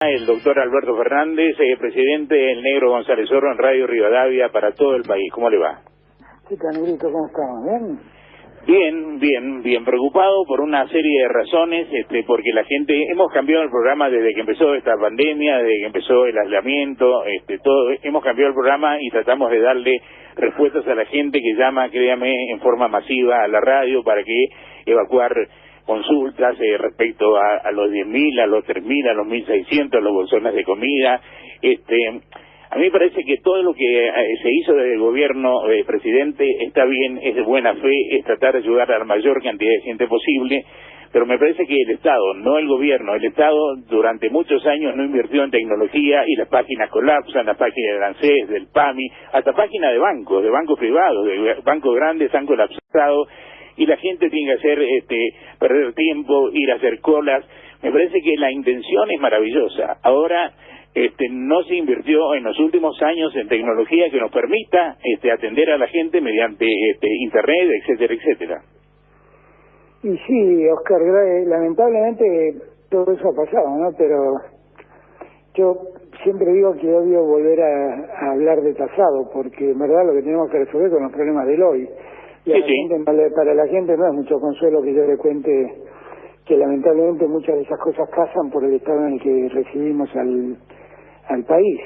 El doctor Alberto Fernández, presidente del Negro González Oro en Radio Rivadavia para todo el país. ¿Cómo le va? ¿Qué tal, Negrito? ¿Cómo estamos? ¿Bien? Bien preocupado por una serie de razones, porque la gente, hemos cambiado el programa desde que empezó esta pandemia, desde que empezó el aislamiento, hemos cambiado el programa y tratamos de darle respuestas a la gente que llama, créame, en forma masiva a la radio para que evacuar consultas respecto a los 10.000, a los 3.000, a los 1.600, a los bolsones de comida. A mí me parece que todo lo que se hizo desde el gobierno, presidente, está bien, es de buena fe, es tratar de ayudar a la mayor cantidad de gente posible, pero me parece que el Estado, no el gobierno, el Estado durante muchos años no invirtió en tecnología y las páginas colapsan, las páginas del ANSES, del PAMI, hasta páginas de bancos privados, de bancos grandes han colapsado y la gente tiene que hacer, perder tiempo, ir a hacer colas. Me parece que la intención es maravillosa. Ahora, no se invirtió en los últimos años en tecnología que nos permita atender a la gente mediante internet, etcétera, etcétera. Y sí, Oscar, lamentablemente todo eso ha pasado, ¿no? Pero yo siempre digo que odio volver a hablar de pasado, porque en verdad lo que tenemos que resolver son los problemas del hoy. Y para la gente no es mucho consuelo que yo le cuente que lamentablemente muchas de esas cosas pasan por el estado en el que recibimos al país.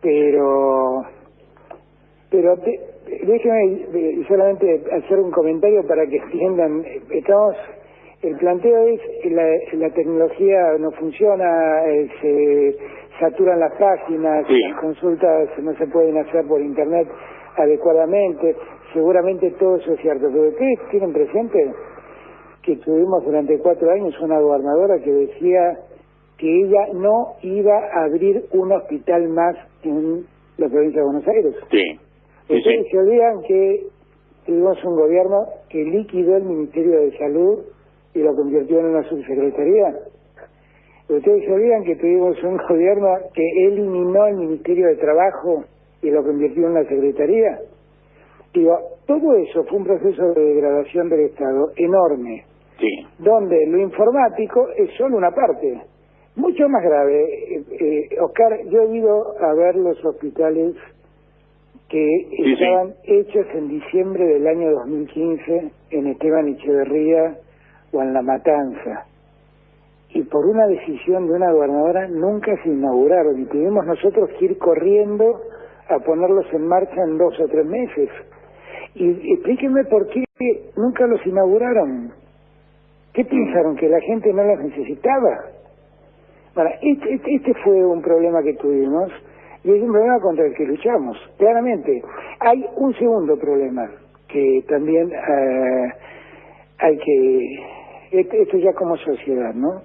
Pero déjeme solamente hacer un comentario para que entiendan. El planteo es que la tecnología no funciona, se saturan las páginas, las consultas no se pueden hacer por internet adecuadamente. Seguramente todo eso es cierto, pero ustedes tienen presente que tuvimos durante 4 años una gobernadora que decía que ella no iba a abrir un hospital más en la provincia de Buenos Aires. Ustedes se olvidan que tuvimos un gobierno que liquidó el Ministerio de Salud y lo convirtió en una subsecretaría. Ustedes se olvidan que tuvimos un gobierno que eliminó el Ministerio de Trabajo y lo convirtió en una secretaría. Digo, todo eso fue un proceso de degradación del Estado enorme, donde lo informático es solo una parte. Mucho más grave, Oscar, yo he ido a ver los hospitales que estaban hechos en diciembre del año 2015 en Esteban Echeverría o en La Matanza. Y por una decisión de una gobernadora nunca se inauguraron y tuvimos nosotros que ir corriendo a ponerlos en marcha en 2 o 3 meses. Y explíquenme por qué nunca los inauguraron. ¿Qué pensaron? ¿Que la gente no los necesitaba? Bueno, este fue un problema que tuvimos y es un problema contra el que luchamos, claramente. Hay un segundo problema que también hay que... Esto ya como sociedad, ¿no?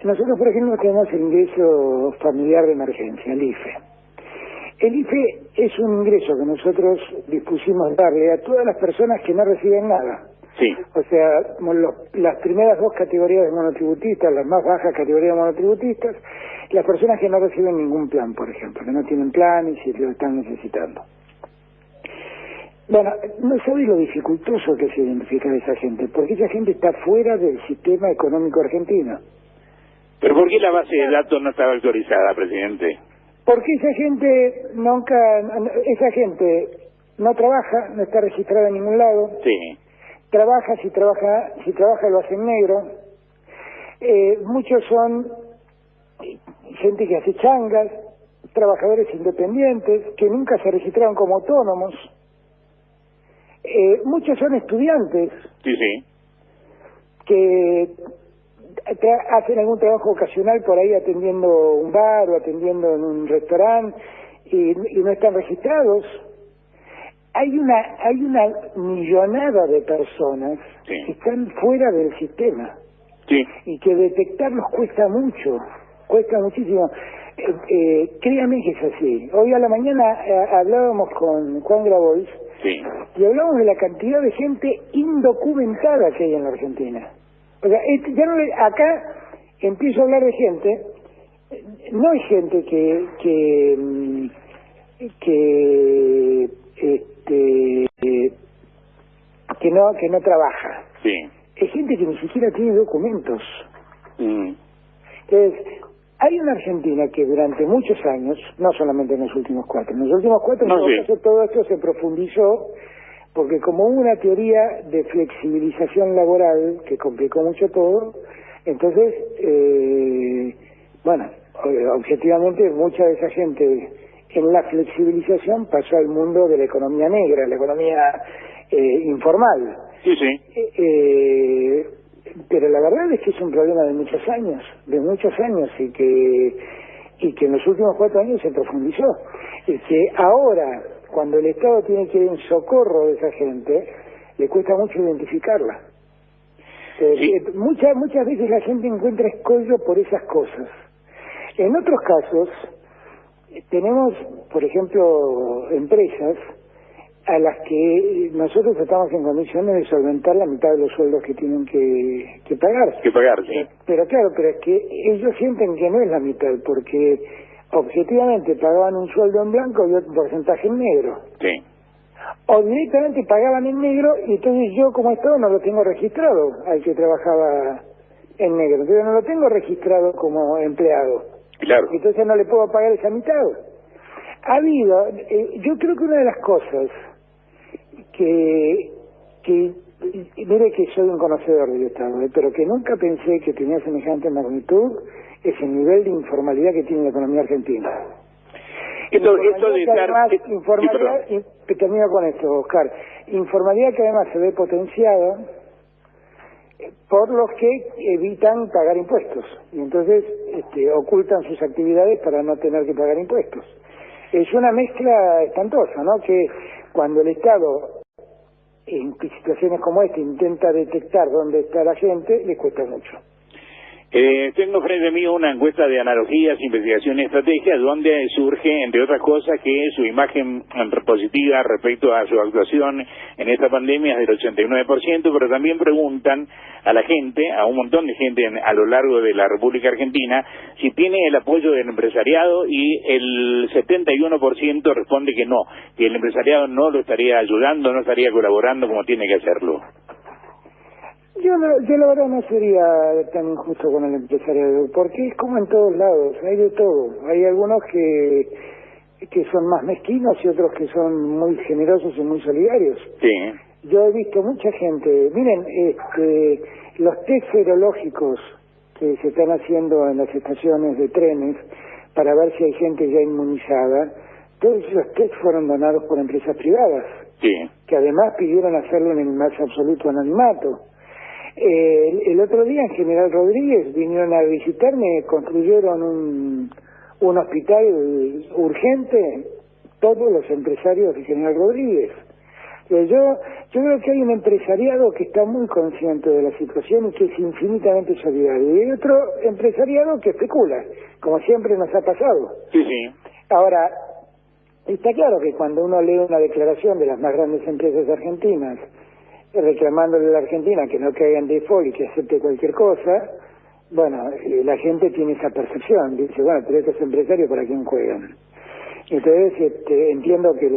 Nosotros, por ejemplo, tenemos el ingreso familiar de emergencia, el IFE. El IFE es un ingreso que nosotros dispusimos darle a todas las personas que no reciben nada. O sea, las primeras 2 categorías de monotributistas, las más bajas categorías de monotributistas, las personas que no reciben ningún plan, por ejemplo, que no tienen plan y si lo están necesitando. Bueno, no sabe lo dificultoso que es identificar a esa gente, porque esa gente está fuera del sistema económico argentino. ¿Pero por qué la base de datos no estaba actualizada, presidente? Porque esa gente no trabaja, no está registrada en ningún lado. Trabaja, si trabaja lo hace en negro. Muchos son gente que hace changas, trabajadores independientes, que nunca se registraron como autónomos. Muchos son estudiantes que hacen algún trabajo ocasional por ahí atendiendo un bar o atendiendo en un restaurante y no están registrados. Hay una millonada de personas que están fuera del sistema y que detectarlos cuesta muchísimo. Créame que es así. Hoy a la mañana hablábamos con Juan Grabois y hablábamos de la cantidad de gente indocumentada que hay en la Argentina. O sea, acá empiezo a hablar de gente, no hay gente que no trabaja. Hay gente que ni siquiera tiene documentos. Entonces, hay una Argentina que durante muchos años, no solamente en los últimos 4, en los últimos 4 todo esto se profundizó, porque como hubo una teoría de flexibilización laboral que complicó mucho todo, entonces, objetivamente mucha de esa gente en la flexibilización pasó al mundo de la economía negra, la economía informal. Sí, sí. Pero la verdad es que es un problema de muchos años, y que en los últimos 4 años se profundizó. Y que ahora, cuando el Estado tiene que ir en socorro de esa gente, le cuesta mucho identificarla. Sí. Muchas veces la gente encuentra escollo por esas cosas. En otros casos, tenemos, por ejemplo, empresas a las que nosotros estamos en condiciones de solventar la mitad de los sueldos que tienen que pagar. Que pagar, sí. Pero es que ellos sienten que no es la mitad, porque objetivamente pagaban un sueldo en blanco y otro porcentaje en negro. Sí. O directamente pagaban en negro y entonces yo como Estado no lo tengo registrado al que trabajaba en negro. Entonces no lo tengo registrado como empleado. Claro. Entonces no le puedo pagar esa mitad. Ha habido, yo creo que una de las cosas que mire que soy un conocedor del Estado, pero que nunca pensé que tenía semejante magnitud, es el nivel de informalidad que tiene la economía argentina. Esto de estar... Termino con esto, Oscar. Informalidad que además se ve potenciada por los que evitan pagar impuestos y entonces ocultan sus actividades para no tener que pagar impuestos. Es una mezcla espantosa, ¿no? Que cuando el Estado en situaciones como esta intenta detectar dónde está la gente, le cuesta mucho. Tengo frente a mí una encuesta de analogías, investigación y estrategia, donde surge, entre otras cosas, que su imagen positiva respecto a su actuación en esta pandemia es del 89%, pero también preguntan a la gente, a un montón de gente a lo largo de la República Argentina, si tiene el apoyo del empresariado, y el 71% responde que no, que el empresariado no lo estaría ayudando, no estaría colaborando como tiene que hacerlo. Yo la verdad no sería tan injusto con el empresariado, porque es como en todos lados, hay de todo. Hay algunos que son más mezquinos y otros que son muy generosos y muy solidarios. Sí. Yo he visto mucha gente, miren, los test serológicos que se están haciendo en las estaciones de trenes para ver si hay gente ya inmunizada, todos esos test fueron donados por empresas privadas, sí, que además pidieron hacerlo en el más absoluto anonimato. El otro día en General Rodríguez vinieron a visitarme, construyeron un hospital urgente, todos los empresarios de General Rodríguez. Yo creo que hay un empresariado que está muy consciente de la situación y que es infinitamente solidario, y hay otro empresariado que especula, como siempre nos ha pasado. Sí, sí. Ahora, está claro que cuando uno lee una declaración de las más grandes empresas argentinas reclamándole a la Argentina que no caiga en default y que acepte cualquier cosa, bueno, la gente tiene esa percepción, dice, bueno, pero estos empresarios ¿para quién juegan? Entonces entiendo que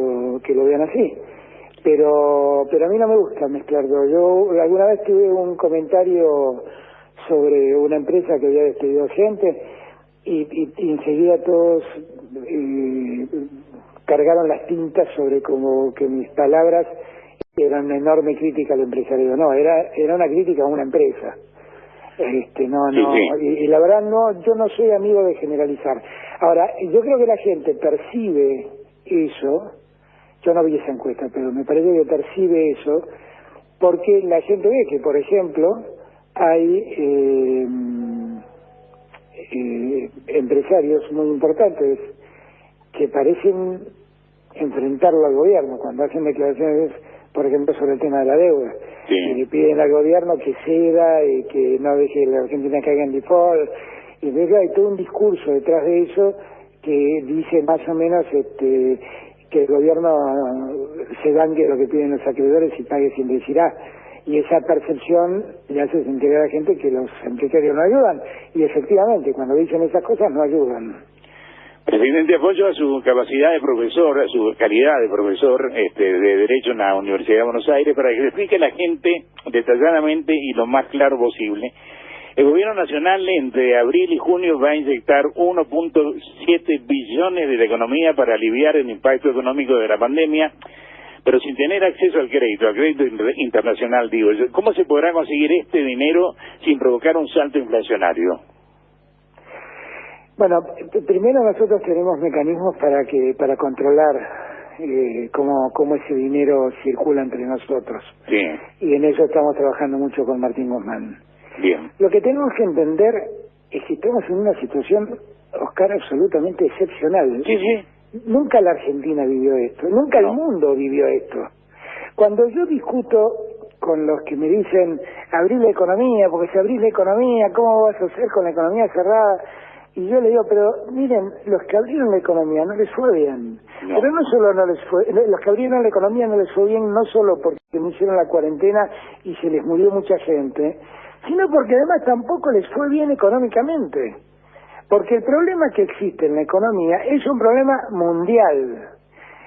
lo vean así, pero a mí no me gusta mezclarlo. Yo alguna vez tuve un comentario sobre una empresa que había despedido gente y enseguida todos cargaron las tintas sobre como que mis palabras era una enorme crítica al empresario. No, era una crítica a una empresa. Sí. Y la verdad yo no soy amigo de generalizar. Ahora, yo creo que la gente percibe eso, yo no vi esa encuesta, pero me parece que percibe eso, porque la gente ve que, por ejemplo, hay empresarios muy importantes que parecen enfrentarlo al gobierno cuando hacen declaraciones, por ejemplo, sobre el tema de la deuda. Sí. Y le piden al gobierno que ceda y que no deje que la Argentina caiga en default. Y luego hay todo un discurso detrás de eso que dice más o menos que el gobierno se banque lo que piden los acreedores y pague sin decir A. Y esa percepción le hace sentir a la gente que los empresarios no ayudan. Y efectivamente, cuando dicen esas cosas, no ayudan. Presidente, apoyo a su capacidad de profesor, a su calidad de profesor de Derecho en la Universidad de Buenos Aires, para que le explique a la gente detalladamente y lo más claro posible El gobierno nacional entre abril y junio va a inyectar 1.7 billones de la economía para aliviar el impacto económico de la pandemia, pero sin tener acceso al crédito internacional, digo. ¿Cómo se podrá conseguir este dinero sin provocar un salto inflacionario? Bueno, primero nosotros tenemos mecanismos para controlar cómo ese dinero circula entre nosotros. Sí. Y en eso estamos trabajando mucho con Martín Guzmán. Bien. Lo que tenemos que entender es que estamos en una situación, Oscar, absolutamente excepcional. Sí, sí. Nunca la Argentina vivió esto, nunca el mundo vivió esto. Cuando yo discuto con los que me dicen abrir la economía, porque si abrís la economía, ¿cómo vas a hacer con la economía cerrada? Y yo le digo, pero miren, los que abrieron la economía no les fue bien. No. Pero no solo no les fue, los que abrieron la economía no les fue bien, no solo porque no hicieron la cuarentena y se les murió mucha gente, sino porque además tampoco les fue bien económicamente. Porque el problema que existe en la economía es un problema mundial.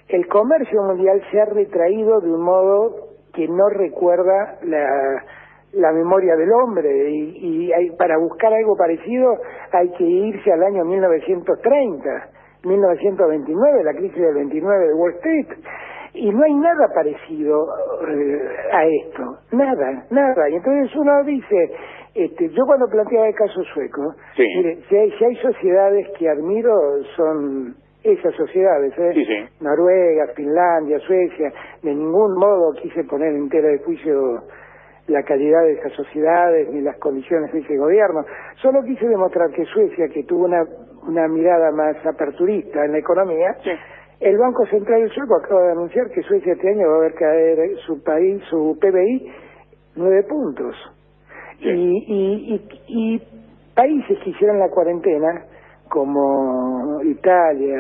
El comercio mundial se ha retraído de un modo que no recuerda la memoria del hombre, y para buscar algo parecido hay que irse al año 1930, 1929, la crisis del 29 de Wall Street, y no hay nada parecido a esto, nada. Y entonces uno dice, yo cuando planteaba el caso sueco, sí. Mire, si hay sociedades que admiro, son esas sociedades, sí, sí. Noruega, Finlandia, Suecia. De ningún modo quise poner en tela de juicio la calidad de esas sociedades ni las condiciones de ese gobierno. Solo quise demostrar que Suecia, que tuvo una mirada más aperturista en la economía, sí. El Banco Central sueco acaba de anunciar que Suecia este año va a ver caer su PBI 9 puntos. Sí. Y países que hicieron la cuarentena, como Italia,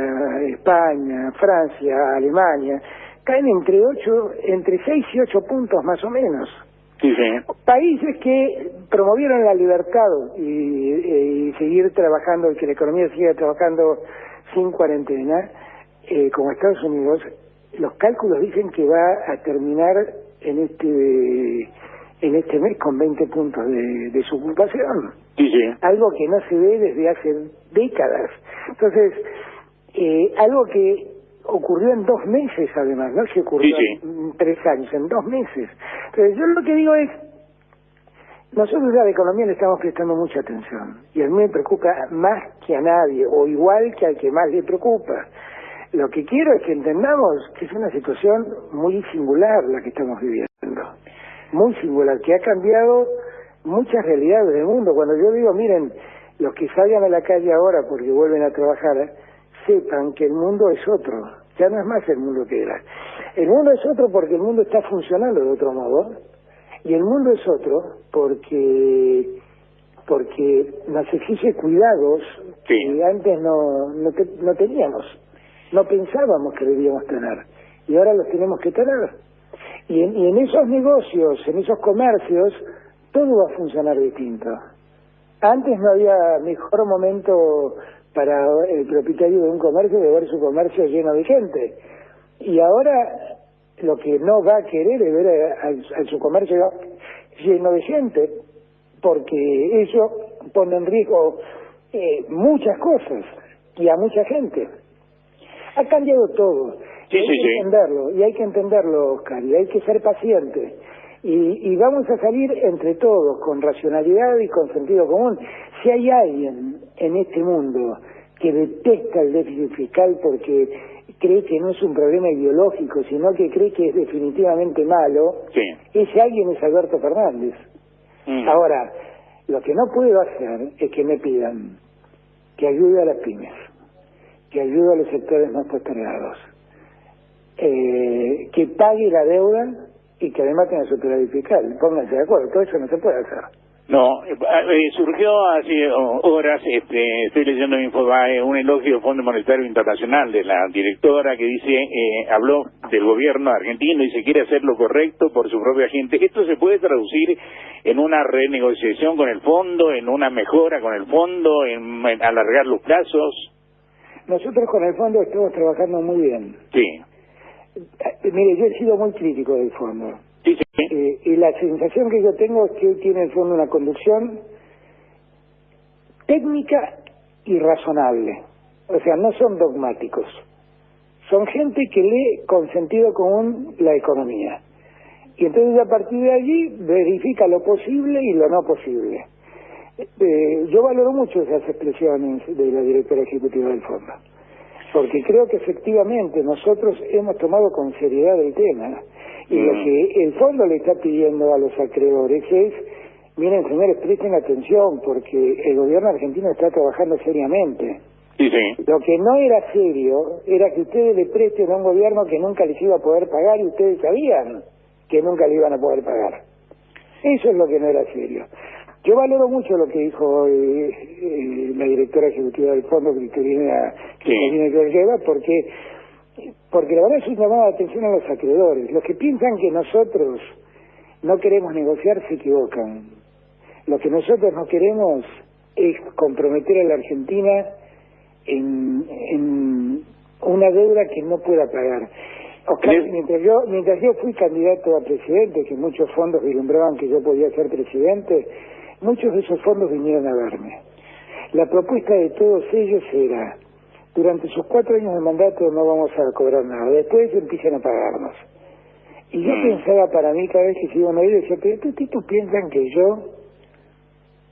España, Francia, Alemania, caen entre 6 y 8 puntos más o menos. Sí, sí. Países que promovieron la libertad y seguir trabajando, y que la economía siga trabajando sin cuarentena, como Estados Unidos, los cálculos dicen que va a terminar en este mes con 20 puntos de desocupación. Sí, sí. Algo que no se ve desde hace décadas. Entonces, algo que ocurrió en 2 meses, además, no se ocurrió en 3 años, en 2 meses. Entonces, yo lo que digo es, nosotros a la economía le estamos prestando mucha atención, y a mí me preocupa más que a nadie, o igual que al que más le preocupa. Lo que quiero es que entendamos que es una situación muy singular la que estamos viviendo, muy singular, que ha cambiado muchas realidades del mundo. Cuando yo digo, miren, los que salgan a la calle ahora porque vuelven a trabajar, sepan que el mundo es otro, ya no es más el mundo que era. El mundo es otro porque el mundo está funcionando de otro modo, y el mundo es otro porque nos exige cuidados que antes no teníamos, no pensábamos que debíamos tener, y ahora los tenemos que tener. Y en esos negocios, en esos comercios, todo va a funcionar distinto. Antes no había mejor momento para el propietario de un comercio de ver su comercio lleno de gente. Y ahora lo que no va a querer es ver a su comercio lleno de gente, porque eso pone en riesgo muchas cosas y a mucha gente. Ha cambiado todo. Hay que entenderlo, Oscar, y hay que ser paciente. Y vamos a salir entre todos con racionalidad y con sentido común. Si hay alguien en este mundo que detesta el déficit fiscal porque cree que no es un problema ideológico, sino que cree que es definitivamente malo, ese alguien es Alberto Fernández. Ahora, lo que no puedo hacer es que me pidan que ayude a las pymes, que ayude a los sectores más postergados, que pague la deuda y que además tenga superávit fiscal. Pónganse de acuerdo, todo eso no se puede hacer. No, surgió hace horas, estoy leyendo en Infobae, un elogio del Fondo Monetario Internacional de la directora que dice, habló del gobierno argentino y se quiere hacer lo correcto por su propia gente. ¿Esto se puede traducir en una renegociación con el fondo, en una mejora con el fondo, en alargar los plazos? Nosotros con el fondo estamos trabajando muy bien. Sí. Mire, yo he sido muy crítico del fondo. Sí. Y la sensación que yo tengo es que hoy tiene el fondo una conducción técnica y razonable. O sea, no son dogmáticos. Son gente que lee con sentido común la economía. Y entonces a partir de allí verifica lo posible y lo no posible. Yo valoro mucho esas expresiones de la directora ejecutiva del fondo, porque creo que efectivamente nosotros hemos tomado con seriedad el tema, y lo que el fondo le está pidiendo a los acreedores es: miren, señores, presten atención, porque el gobierno argentino está trabajando seriamente. Sí, sí. Lo que no era serio era que ustedes le presten a un gobierno que nunca les iba a poder pagar, y ustedes sabían que nunca le iban a poder pagar. Eso es lo que no era serio. Yo valoro mucho lo que dijo hoy la directora ejecutiva del fondo, Cristalina Georgieva, porque la verdad es un llamado de atención a los acreedores. Los que piensan que nosotros no queremos negociar se equivocan. Lo que nosotros no queremos es comprometer a la Argentina en una deuda que no pueda pagar. Oscar, mientras yo fui candidato a presidente, que muchos fondos vislumbraban que yo podía ser presidente, muchos de esos fondos vinieron a verme. La propuesta de todos ellos era: durante sus 4 años de mandato no vamos a cobrar nada, después empiezan a pagarnos. Y yo pensaba para mí, cada vez que se iban a ir, decía: pero estos tipos piensan que yo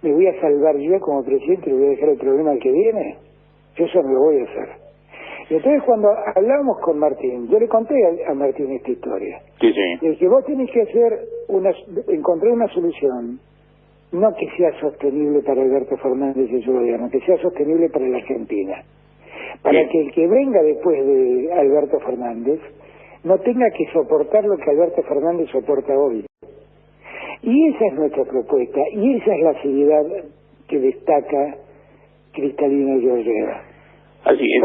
me voy a salvar yo como presidente y le voy a dejar el problema al que viene. Yo eso no lo voy a hacer. Y entonces cuando hablamos con Martín, yo le conté a Martín esta historia. Sí, sí. Le dije: vos tenés que encontrar una solución, no que sea sostenible para Alberto Fernández y su gobierno, que sea sostenible para la Argentina. Para que el que venga después de Alberto Fernández no tenga que soportar lo que Alberto Fernández soporta hoy. Y esa es nuestra propuesta, y esa es la seriedad que destaca Cristalina Georgieva. Así es.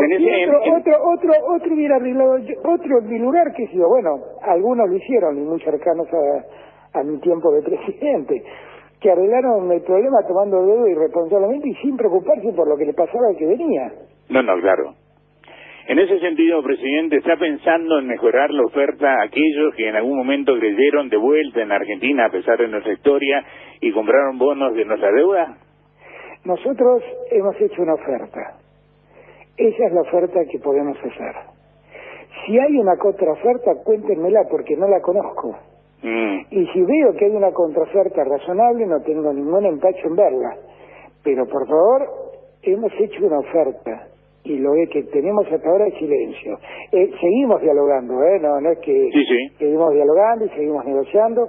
Otro hubiera arreglado, otro en mi lugar, que si bueno, algunos lo hicieron, y muy cercanos a mi tiempo de presidente, que arreglaron el problema tomando dedo irresponsablemente y sin preocuparse por lo que le pasaba al que venía. No, claro. En ese sentido, presidente, ¿está pensando en mejorar la oferta a aquellos que en algún momento creyeron de vuelta en Argentina a pesar de nuestra historia y compraron bonos de nuestra deuda? Nosotros hemos hecho una oferta. Esa es la oferta que podemos hacer. Si hay una contraoferta, cuéntenmela, porque no la conozco. Y si veo que hay una contraoferta razonable, no tengo ningún empacho en verla. Pero por favor, hemos hecho una oferta, y lo que tenemos hasta ahora es silencio. Seguimos dialogando, no es que seguimos dialogando y seguimos negociando,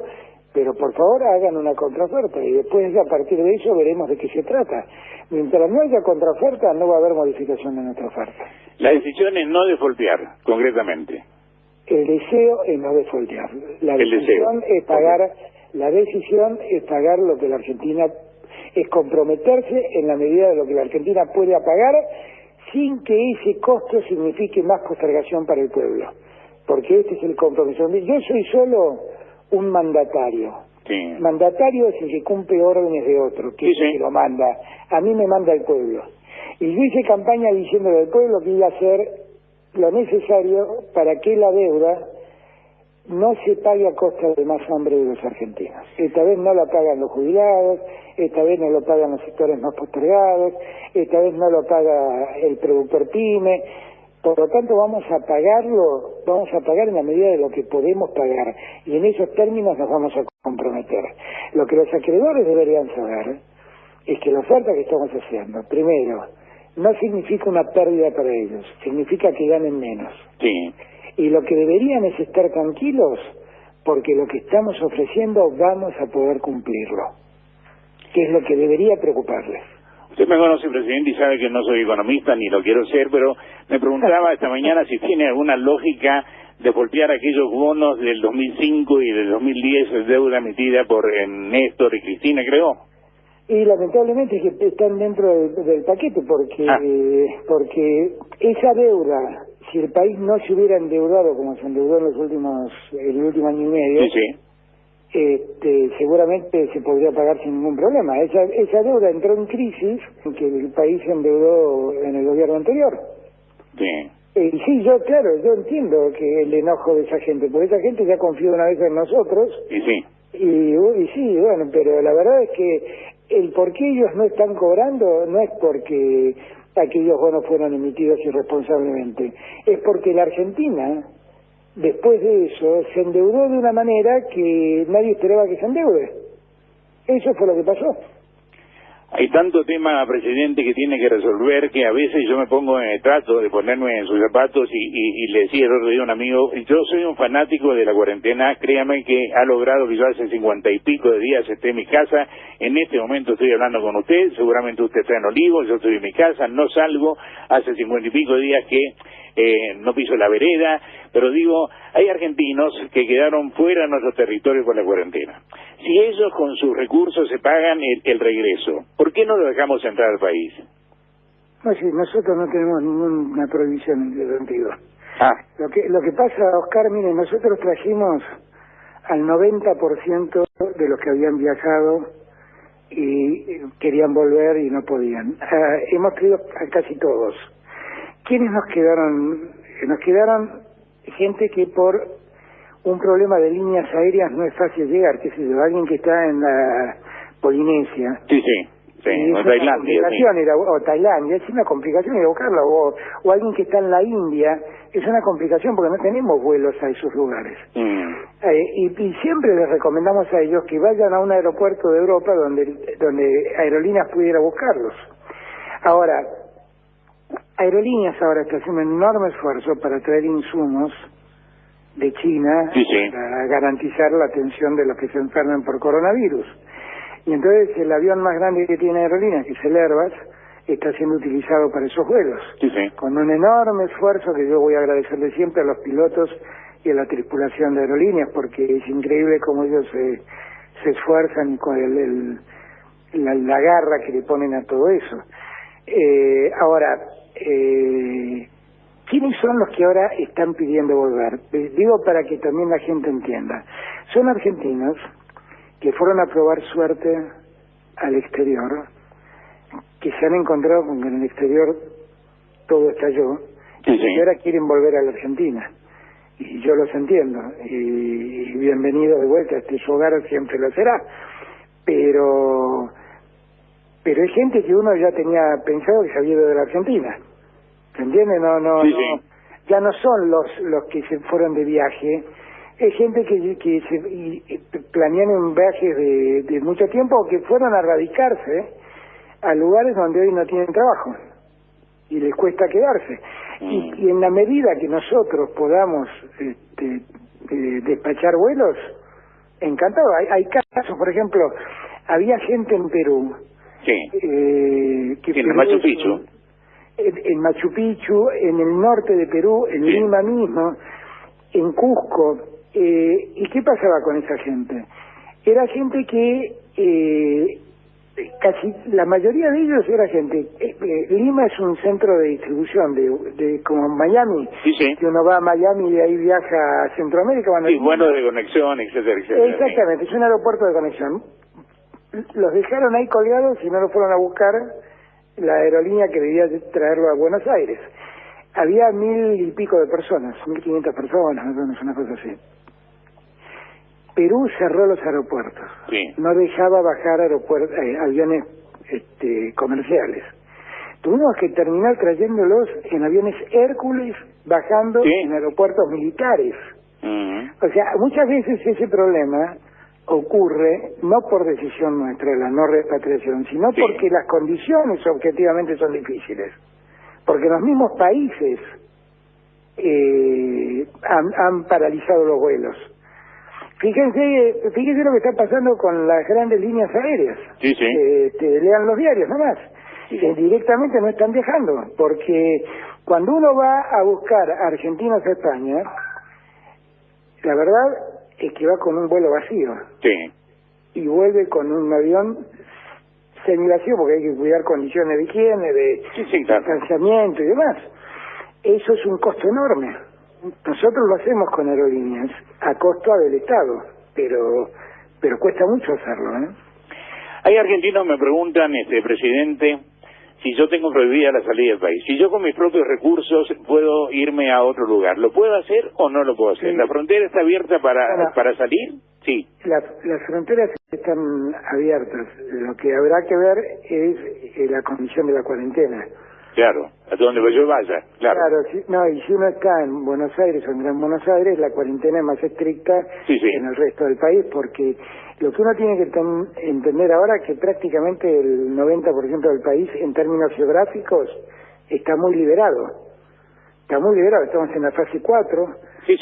pero por favor hagan una contraoferta, y después a partir de eso veremos de qué se trata. Mientras no haya contraoferta, no va a haber modificación de nuestra oferta. La decisión es no defaultear, concretamente. El deseo es no defaultear. La decisión es pagar lo que la Argentina, es comprometerse en la medida de lo que la Argentina puede pagar, sin que ese costo signifique más postergación para el pueblo. Porque este es el compromiso. Yo soy solo un mandatario. Sí. Mandatario es el que cumple órdenes de otro, que es el que lo manda. A mí me manda el pueblo. Y yo hice campaña diciéndole al pueblo que iba a hacer lo necesario para que la deuda no se pague a costa de más hambre de los argentinos. Esta vez no la pagan los jubilados, esta vez no lo pagan los sectores más postergados, esta vez no lo paga el productor pyme. Por lo tanto, vamos a pagar en la medida de lo que podemos pagar, y en esos términos nos vamos a comprometer. Lo que los acreedores deberían saber es que la oferta que estamos haciendo, primero, no significa una pérdida para ellos, significa que ganen menos. Sí. Y lo que deberían es estar tranquilos, porque lo que estamos ofreciendo vamos a poder cumplirlo, que es lo que debería preocuparles. Usted me conoce, presidente, y sabe que no soy economista ni lo quiero ser, pero me preguntaba esta mañana si tiene alguna lógica de voltear aquellos bonos del 2005 y del 2010, deuda emitida por Néstor y Cristina, creo. Y lamentablemente es que están dentro del paquete, porque esa deuda, si el país no se hubiera endeudado como se endeudó en el último año y medio, seguramente se podría pagar sin ningún problema. Esa deuda entró en crisis, que el país se endeudó en el gobierno anterior. Sí. Y sí, yo entiendo que el enojo de esa gente, porque esa gente ya confió una vez en nosotros. Y sí. Y sí, bueno, pero la verdad es que el por qué ellos no están cobrando no es porque aquellos bonos fueron emitidos irresponsablemente, es porque la Argentina, después de eso, se endeudó de una manera que nadie esperaba que se endeude. Eso fue lo que pasó. Hay tanto tema, presidente, que tiene que resolver, que a veces yo me pongo en el trato de ponerme en sus zapatos y le decía el otro día a un amigo, yo soy un fanático de la cuarentena, créame que ha logrado que yo hace 50 y pico de días esté en mi casa, en este momento estoy hablando con usted, seguramente usted está en Olivos, yo estoy en mi casa, no salgo, hace 50 y pico de días que no piso la vereda, pero digo, hay argentinos que quedaron fuera de nuestro territorio por la cuarentena. Si ellos con sus recursos se pagan el regreso, ¿por qué no lo dejamos entrar al país? No, sí, nosotros no tenemos ninguna prohibición en ese sentido. Lo que pasa, Oscar, miren, nosotros trajimos al 90% de los que habían viajado y querían volver y no podían. Hemos traído a casi todos. ¿Quiénes nos quedaron? Nos quedaron gente que por un problema de líneas aéreas no es fácil llegar, qué sé yo, alguien que está en la Polinesia. Sí, o Tailandia. O Tailandia, es una complicación ir a buscarla, o alguien que está en la India, es una complicación porque no tenemos vuelos a esos lugares. Y siempre les recomendamos a ellos que vayan a un aeropuerto de Europa donde Aerolíneas pudiera buscarlos. Ahora, Aerolíneas ahora está haciendo un enorme esfuerzo para traer insumos de China para garantizar la atención de los que se enferman por coronavirus. Y entonces el avión más grande que tiene Aerolíneas, que es el Airbus, está siendo utilizado para esos vuelos. Con un enorme esfuerzo que yo voy a agradecerle siempre a los pilotos y a la tripulación de Aerolíneas, porque es increíble cómo ellos se esfuerzan con la garra que le ponen a todo eso. Ahora, ¿quiénes son los que ahora están pidiendo volver? Digo para que también la gente entienda. Son argentinos que fueron a probar suerte al exterior, que se han encontrado con que en el exterior todo estalló, y ahora quieren volver a la Argentina. Y yo los entiendo, y bienvenido de vuelta, su hogar siempre lo será. Pero hay gente que uno ya tenía pensado que se había ido de la Argentina. ¿Se entiende? No, ya no son los que se fueron de viaje. Es gente que planean un viaje de mucho tiempo o que fueron a radicarse a lugares donde hoy no tienen trabajo y les cuesta quedarse. Y en la medida que nosotros podamos despachar vuelos, encantado. Hay casos, por ejemplo, había gente en Perú. En Machu Picchu. En Machu Picchu, en el norte de Perú, en Lima mismo, en Cusco. ¿Y qué pasaba con esa gente? Era gente que casi la mayoría de ellos era gente. Lima es un centro de distribución, de como Miami. Que uno va a Miami y de ahí viaja a Centroamérica. Bueno, de conexión, etcétera. Exactamente, es un aeropuerto de conexión. Los dejaron ahí colgados y no lo fueron a buscar la aerolínea que debía traerlo a Buenos Aires. Había 1.000 y pico de personas, 1.500 personas, una cosa así. Perú cerró los aeropuertos, no dejaba bajar aviones comerciales. Tuvimos que terminar trayéndolos en aviones Hércules, bajando en aeropuertos militares. O sea, muchas veces ese problema ocurre no por decisión nuestra, la no repatriación, sino porque las condiciones objetivamente son difíciles. Porque los mismos países han paralizado los vuelos. Fíjense lo que está pasando con las grandes líneas aéreas. Lean los diarios nomás. Directamente no están viajando, porque cuando uno va a buscar argentinos a España, la verdad es que va con un vuelo vacío. Y vuelve con un avión semivacío, porque hay que cuidar condiciones de higiene, de distanciamiento y demás. Eso es un costo enorme. Nosotros lo hacemos con aerolíneas a costo del Estado, pero cuesta mucho hacerlo. Hay argentinos que me preguntan, presidente, si yo tengo prohibida la salida del país, si yo con mis propios recursos puedo irme a otro lugar, ¿lo puedo hacer o no lo puedo hacer? ¿La frontera está abierta para salir? Sí. Las fronteras están abiertas. Lo que habrá que ver es la condición de la cuarentena. Claro, a donde yo vaya, claro. Claro, y si uno está en Buenos Aires o en Gran Buenos Aires, la cuarentena es más estricta Sí. que en el resto del país, porque lo que uno tiene que entender ahora es que prácticamente el 90% del país, en términos geográficos, está muy liberado. Está muy liberado, estamos en la fase 4. Sí.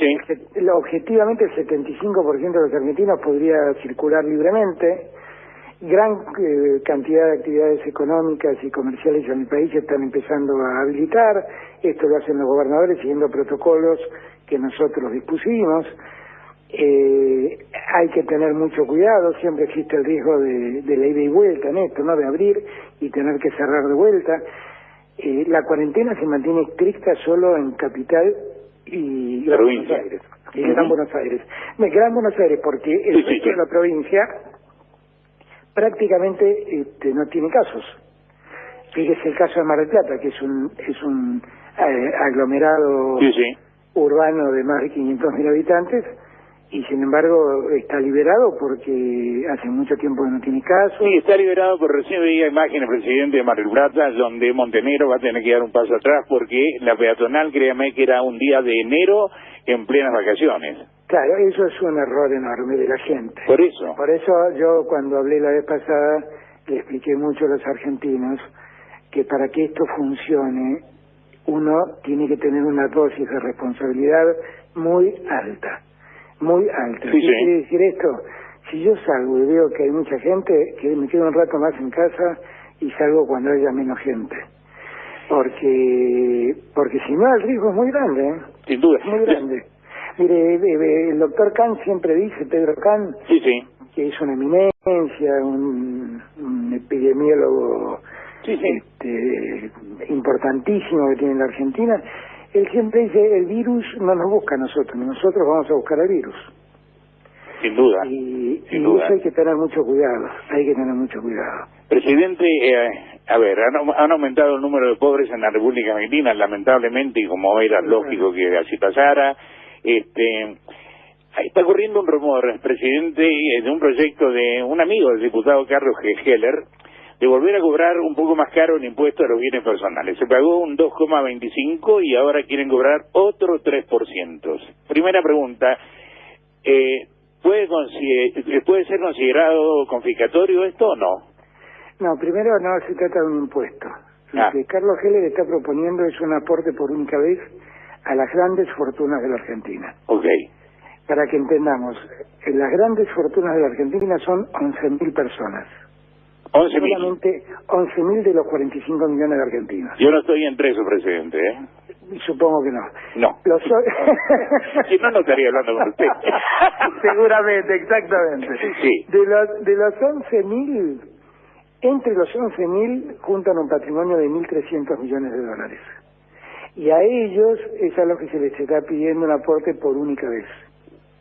Objetivamente el 75% de los argentinos podría circular libremente. Gran cantidad de actividades económicas y comerciales en el país se están empezando a habilitar. Esto lo hacen los gobernadores siguiendo protocolos que nosotros dispusimos. Hay que tener mucho cuidado, siempre existe el riesgo de la ida y vuelta en esto, ¿no? De abrir y tener que cerrar de vuelta. La cuarentena se mantiene estricta solo en Capital y Buenos Aires. Y Gran Buenos Aires. Gran Buenos Aires, porque el resto de la provincia prácticamente no tiene casos. Fíjese el caso de Mar del Plata, que es un aglomerado urbano de más de 500.000 habitantes, y sin embargo está liberado porque hace mucho tiempo que no tiene casos. Sí, está liberado, pero recién veía imágenes, presidente, de Mar del Plata, donde Montenegro va a tener que dar un paso atrás porque la peatonal, créame que era un día de enero en plenas vacaciones. Claro, eso es un error enorme de la gente. Por eso yo cuando hablé la vez pasada le expliqué mucho a los argentinos que para que esto funcione uno tiene que tener una dosis de responsabilidad muy alta. Muy alta. ¿Qué quiere decir esto? Si yo salgo y veo que hay mucha gente, que me quedo un rato más en casa y salgo cuando haya menos gente. Porque si no el riesgo es muy grande, ¿eh? Sin duda. Es muy grande. Mire, el doctor Kahn siempre dice, Pedro Kahn, que es una eminencia, un epidemiólogo importantísimo que tiene la Argentina. Él siempre dice, el virus no nos busca a nosotros vamos a buscar al virus. Sin duda. Y eso hay que tener mucho cuidado, Presidente, han aumentado el número de pobres en la República Argentina, lamentablemente, y como era lógico que así pasara. Está corriendo un rumor, presidente, de un proyecto de un amigo del diputado Carlos Heller, de volver a cobrar un poco más caro el impuesto a los bienes personales. Se pagó un 2,25 y ahora quieren cobrar otro 3%. Primera pregunta, ¿puede ser considerado confiscatorio esto o no? No, primero no se trata de un impuesto. Lo que Carlos Heller está proponiendo es un aporte por única vez a las grandes fortunas de la Argentina. Para que entendamos, las grandes fortunas de la Argentina son 11.000 personas. 11.000. Solamente 11.000 de los 45 millones de argentinos. Yo no estoy entre eso, presidente, ¿eh? Supongo que no. No. Si no, no estaría hablando con usted. Seguramente, exactamente. Sí. De los 11.000, entre los 11.000 juntan un patrimonio de 1.300 millones de dólares. Y a ellos es a lo que se les está pidiendo un aporte por única vez.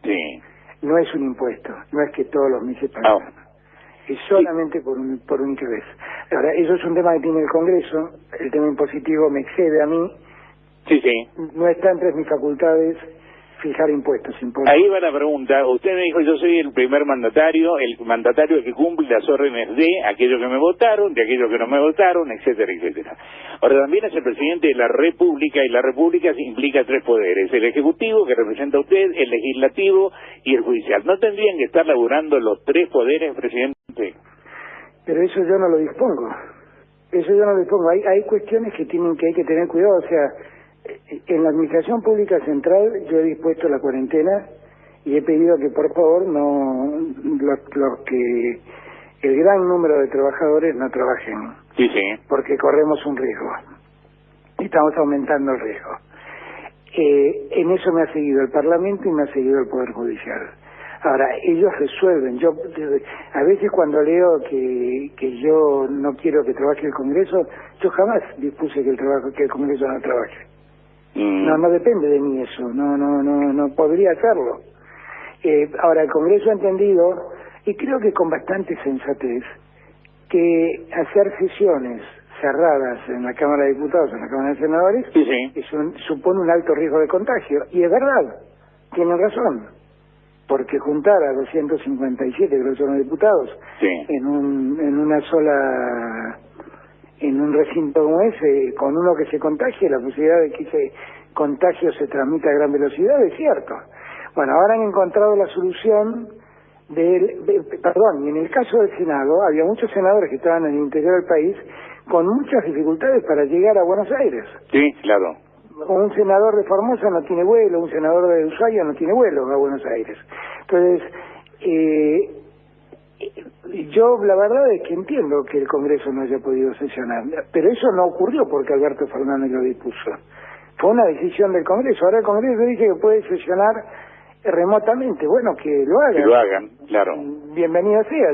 Sí. No es un impuesto, no es que todos los meses pagan. Es solamente por única vez. Ahora, eso es un tema que tiene el Congreso, el tema impositivo me excede a mí. No está entre mis facultades fijar impuestos. Ahí va la pregunta. Usted me dijo, yo soy el primer mandatario, que cumple las órdenes de aquellos que me votaron, de aquellos que no me votaron, etcétera, etcétera. Ahora, también es el presidente de la República, y la República implica tres poderes: el Ejecutivo, que representa a usted, el Legislativo y el Judicial. ¿No tendrían que estar laburando los tres poderes, presidente? Pero eso yo no lo dispongo. Hay cuestiones que hay que tener cuidado. O sea, en la Administración Pública Central yo he dispuesto la cuarentena y he pedido que por favor que el gran número de trabajadores no trabajen. Porque corremos un riesgo. Estamos aumentando el riesgo. En eso me ha seguido el Parlamento y me ha seguido el Poder Judicial. Ahora, ellos resuelven. Yo a veces cuando leo que yo no quiero que trabaje el Congreso, yo jamás dispuse que el Congreso no trabaje. No depende de mí eso, no podría hacerlo. Ahora, el Congreso ha entendido, y creo que con bastante sensatez, que hacer sesiones cerradas en la Cámara de Diputados, en la Cámara de Senadores, supone un alto riesgo de contagio. Y es verdad, tienen razón. porque juntar a 257, creo que son los diputados, Sí. en un recinto como ese, con uno que se contagie, la posibilidad de que ese contagio se transmita a gran velocidad, es cierto. Bueno, ahora han encontrado la solución perdón, y en el caso del Senado, había muchos senadores que estaban en el interior del país con muchas dificultades para llegar a Buenos Aires. Sí, claro. Un senador de Formosa no tiene vuelo, un senador de Ushuaia no tiene vuelo a Buenos Aires. Entonces, yo la verdad es que entiendo que el Congreso no haya podido sesionar, pero eso no ocurrió porque Alberto Fernández lo dispuso. Fue una decisión del Congreso. Ahora el Congreso dice que puede sesionar remotamente. Bueno, que lo hagan. Que lo hagan, claro. Bienvenido sea.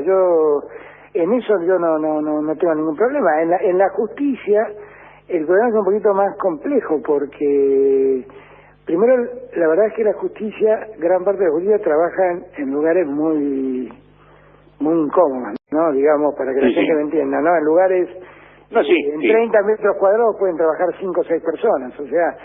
En eso yo no tengo ningún problema. En la justicia el problema es un poquito más complejo porque primero la verdad es que la justicia, gran parte de la justicia trabaja en lugares muy incómodos, ¿no? Digamos, para que la gente me entienda, ¿no? En lugares en 30 metros cuadrados pueden trabajar 5 o 6 personas, o sea,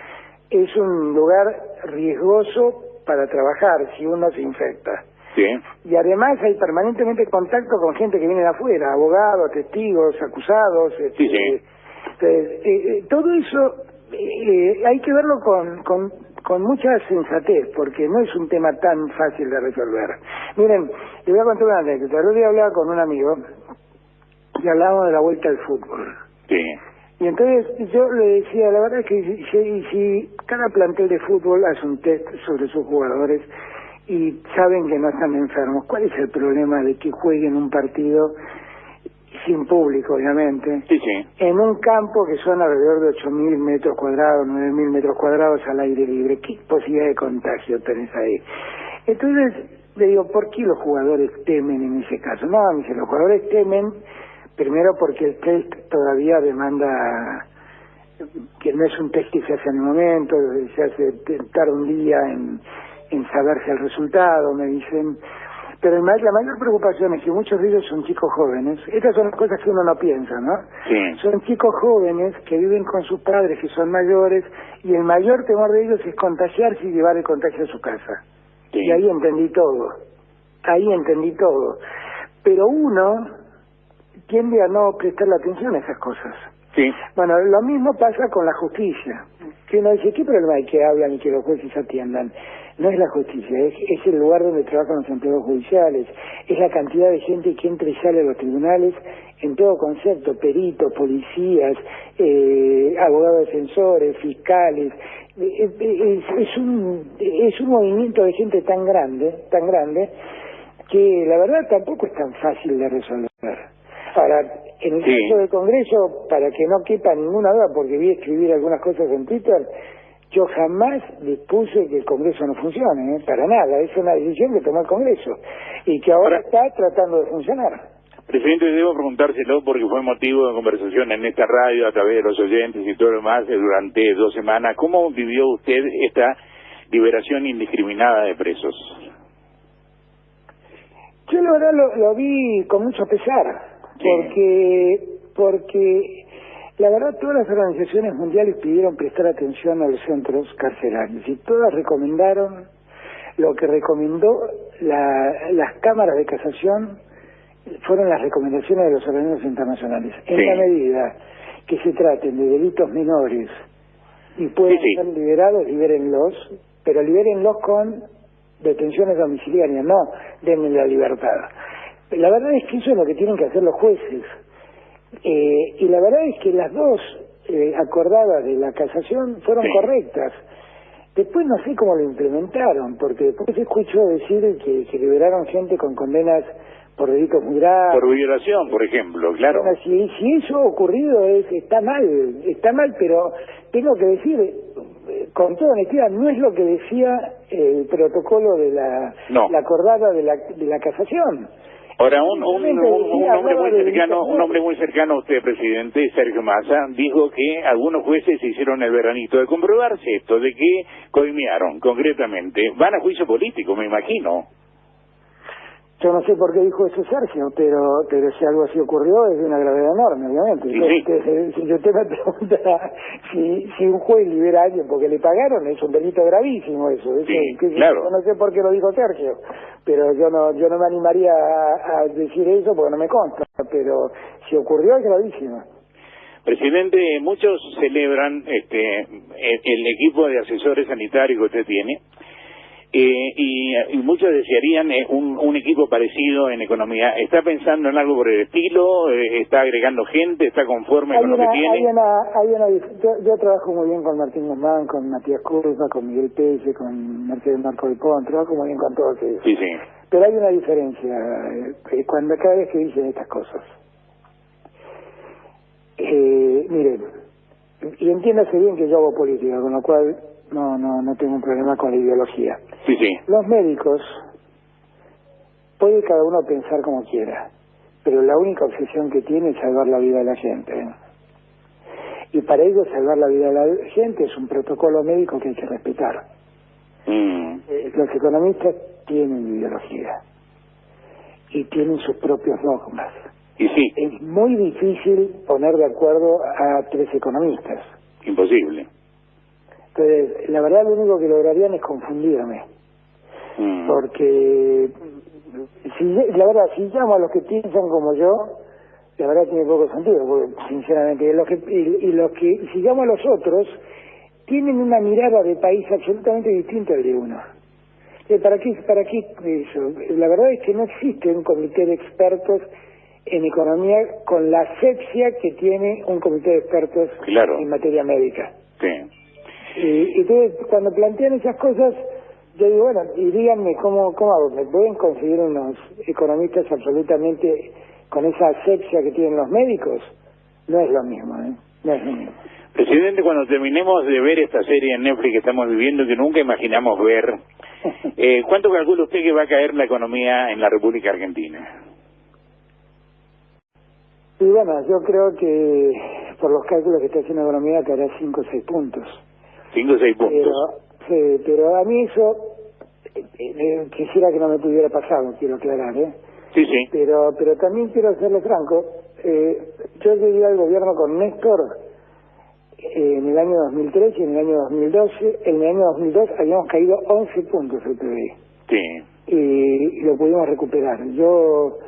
es un lugar riesgoso para trabajar si uno se infecta. Sí. Y además hay permanentemente contacto con gente que viene de afuera, abogados, testigos, acusados. Entonces, todo eso hay que verlo con mucha sensatez, porque no es un tema tan fácil de resolver. Miren, le voy a contar una anécdota. El otro día hablaba con un amigo y hablábamos de la vuelta al fútbol. Sí. Y entonces yo le decía, la verdad es que si cada plantel de fútbol hace un test sobre sus jugadores y saben que no están enfermos, ¿cuál es el problema de que jueguen un partido sin público, obviamente, en un campo que son alrededor de 8.000 metros cuadrados, 9.000 metros cuadrados al aire libre? ¿Qué posibilidad de contagio tenés ahí? Entonces le digo, ¿por qué los jugadores temen en ese caso? No, me dice, los jugadores temen primero porque el test todavía demanda, que no es un test que se hace en el momento, se tarda un día en saberse el resultado, me dicen. Pero la mayor preocupación es que muchos de ellos son chicos jóvenes. Estas son las cosas que uno no piensa, ¿no? Sí. Son chicos jóvenes que viven con sus padres que son mayores y el mayor temor de ellos es contagiarse y llevar el contagio a su casa. Sí. Y ahí entendí todo. Pero uno tiende a no prestarle atención a esas cosas. Sí. Bueno, lo mismo pasa con la justicia. Que uno dice, ¿qué problema hay que hablan y que los jueces atiendan? No es la justicia, es el lugar donde trabajan los empleados judiciales, es la cantidad de gente que entra y sale a los tribunales en todo concepto, peritos, policías, abogados defensores, fiscales. Es un movimiento de gente tan grande, que la verdad tampoco es tan fácil de resolver. Ahora, en el caso del Congreso, para que no quepa ninguna duda, porque vi escribir algunas cosas en Twitter, yo jamás dispuse que el Congreso no funcione, para nada. Es una decisión que tomó el Congreso y que ahora está tratando de funcionar. Presidente, debo preguntárselo porque fue motivo de conversación en esta radio a través de los oyentes y todo lo demás durante 2 semanas. ¿Cómo vivió usted esta liberación indiscriminada de presos? Yo la verdad lo vi con mucho pesar, porque la verdad todas las organizaciones mundiales pidieron prestar atención a los centros carcelarios y todas recomendaron lo que recomendó las cámaras de casación, fueron las recomendaciones de los organismos internacionales. En la medida que se traten de delitos menores y pueden ser liberados, libérenlos, pero libérenlos con detenciones domiciliarias, no denle la libertad. La verdad es que eso es lo que tienen que hacer los jueces. Y la verdad es que las dos acordadas de la casación fueron correctas. Después no sé cómo lo implementaron, porque después escucho decir que liberaron gente con condenas por delitos muy graves. Por violación, por ejemplo, claro. Bueno, si eso ha ocurrido está mal, pero tengo que decir, con toda honestidad, no es lo que decía el protocolo de la acordada de la casación. Ahora, un hombre muy cercano a usted, presidente, Sergio Massa, dijo que algunos jueces hicieron el veranito de comprobarse esto, de que coimearon concretamente. Van a juicio político, me imagino. Yo no sé por qué dijo eso Sergio, pero si algo así ocurrió es de una gravedad enorme, obviamente. Sí. Si usted me pregunta si un juez libera a alguien porque le pagaron, es un delito gravísimo eso. Sí, claro. Yo no sé por qué lo dijo Sergio, pero yo no me animaría a decir eso porque no me consta, pero si ocurrió es gravísimo. Presidente, muchos celebran el equipo de asesores sanitarios que usted tiene, y muchos desearían un equipo parecido en economía. ¿Está pensando en algo por el estilo? ¿Está agregando gente? ¿Está conforme con lo que tiene? Yo trabajo muy bien con Martín Guzmán, con Matías Curva, con Miguel Pelle, con Mercedes Marco del Pont, trabajo muy bien con todos ellos. Sí, sí. Pero hay una diferencia cada vez que dicen estas cosas. Mire, y entiéndase bien que yo hago política, con lo cual no tengo un problema con la ideología. Sí, sí. Los médicos, puede cada uno pensar como quiera, pero la única obsesión que tiene es salvar la vida de la gente. Y para ello salvar la vida de la gente es un protocolo médico que hay que respetar. Los economistas tienen ideología y tienen sus propios dogmas. Y sí. Es muy difícil poner de acuerdo a tres economistas. Imposible. Entonces, la verdad lo único que lograrían es confundirme. Porque, si llamo a los que piensan como yo, la verdad tiene poco sentido, porque sinceramente, si llamo a los otros, tienen una mirada de país absolutamente distinta al de uno. ¿Para qué eso? La verdad es que no existe un comité de expertos en economía con la asepsia que tiene un comité de expertos en materia médica. Sí. Y entonces, cuando plantean esas cosas, yo digo, bueno, y díganme cómo hago. ¿Me pueden conseguir unos economistas absolutamente con esa asepsia que tienen los médicos? No es lo mismo, no es lo mismo. Presidente, cuando terminemos de ver esta serie en Netflix que estamos viviendo, que nunca imaginamos ver, ¿cuánto calcula usted que va a caer la economía en la República Argentina? Y bueno, yo creo que por los cálculos que está haciendo la economía caerá 5 o 6 puntos. 5 o 6 puntos. Pero a mí eso quisiera que no me pudiera pasar, quiero aclarar, Sí, sí. Pero también quiero serle franco. Yo llegué al gobierno con Néstor en el año 2003 y en el año 2012. En el año 2002 habíamos caído 11 puntos el PBI. Sí. Y lo pudimos recuperar. Yo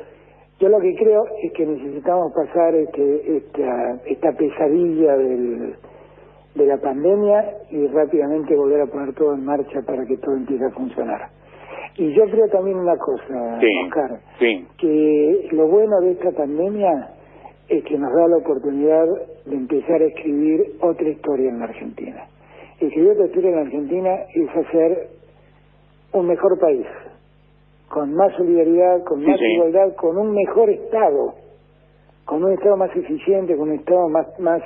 lo que creo es que necesitamos pasar esta pesadilla de la pandemia y rápidamente volver a poner todo en marcha para que todo empiece a funcionar. Y yo creo también una cosa, Oscar, que lo bueno de esta pandemia es que nos da la oportunidad de empezar a escribir otra historia en la Argentina. Escribir otra historia en la Argentina es hacer un mejor país, con más solidaridad, con más igualdad, con un mejor Estado, con un Estado más eficiente, con un Estado más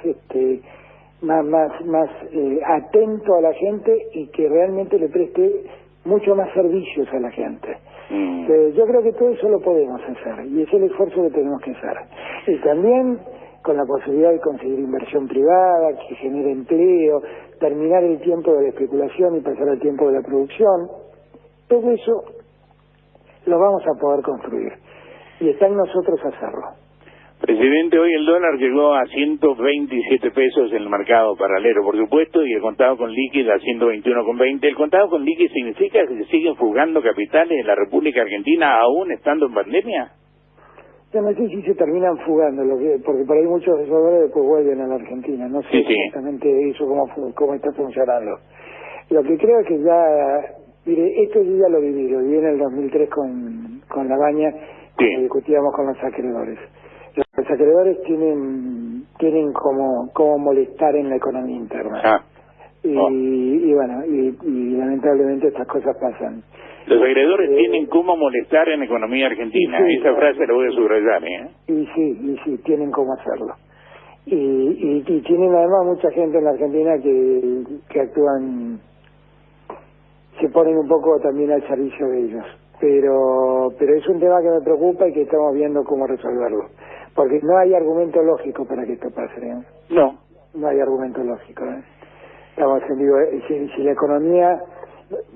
atento a la gente y que realmente le preste mucho más servicios a la gente. Yo creo que todo eso lo podemos hacer y es el esfuerzo que tenemos que hacer. Y también con la posibilidad de conseguir inversión privada, que genere empleo, terminar el tiempo de la especulación y pasar al tiempo de la producción. Todo eso lo vamos a poder construir y está en nosotros hacerlo. Presidente, hoy el dólar llegó a 127 pesos en el mercado paralelo, por supuesto, y el contado con líquido a 121,20. ¿El contado con líquido significa que se siguen fugando capitales en la República Argentina aún estando en pandemia? Yo no sé si se terminan fugando, porque por ahí muchos de esos dólares después vuelven a la Argentina. No sé exactamente eso cómo está funcionando. Lo que creo es que mire, esto yo ya lo viví en el 2003 con la Baña, cuando discutíamos con los acreedores. Los acreedores tienen como molestar en la economía interna. Y bueno, y lamentablemente estas cosas pasan. Los acreedores tienen cómo molestar en la economía argentina. Esa frase la voy a subrayar, Y sí, tienen cómo hacerlo. Y tienen además mucha gente en la Argentina que actúan, se ponen un poco también al servicio de ellos. Pero es un tema que me preocupa y que estamos viendo cómo resolverlo. Porque no hay argumento lógico para que esto pase. No hay argumento lógico. Estamos si la economía,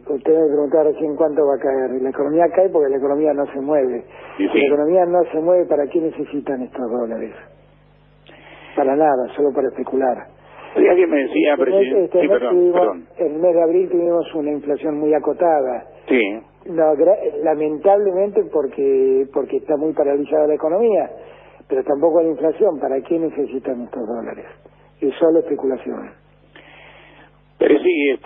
usted me preguntaba recién cuánto va a caer. La economía cae porque la economía no se mueve. Sí, Si sí. la economía no se mueve, ¿para qué necesitan estos dólares? Para nada, solo para especular. Sí, alguien me decía, presidente... Sí, perdón. En el mes de abril tuvimos una inflación muy acotada. Sí. No, lamentablemente porque está muy paralizada la economía, pero tampoco la inflación. ¿Para qué necesitan estos dólares? Es solo especulación. Pero sí,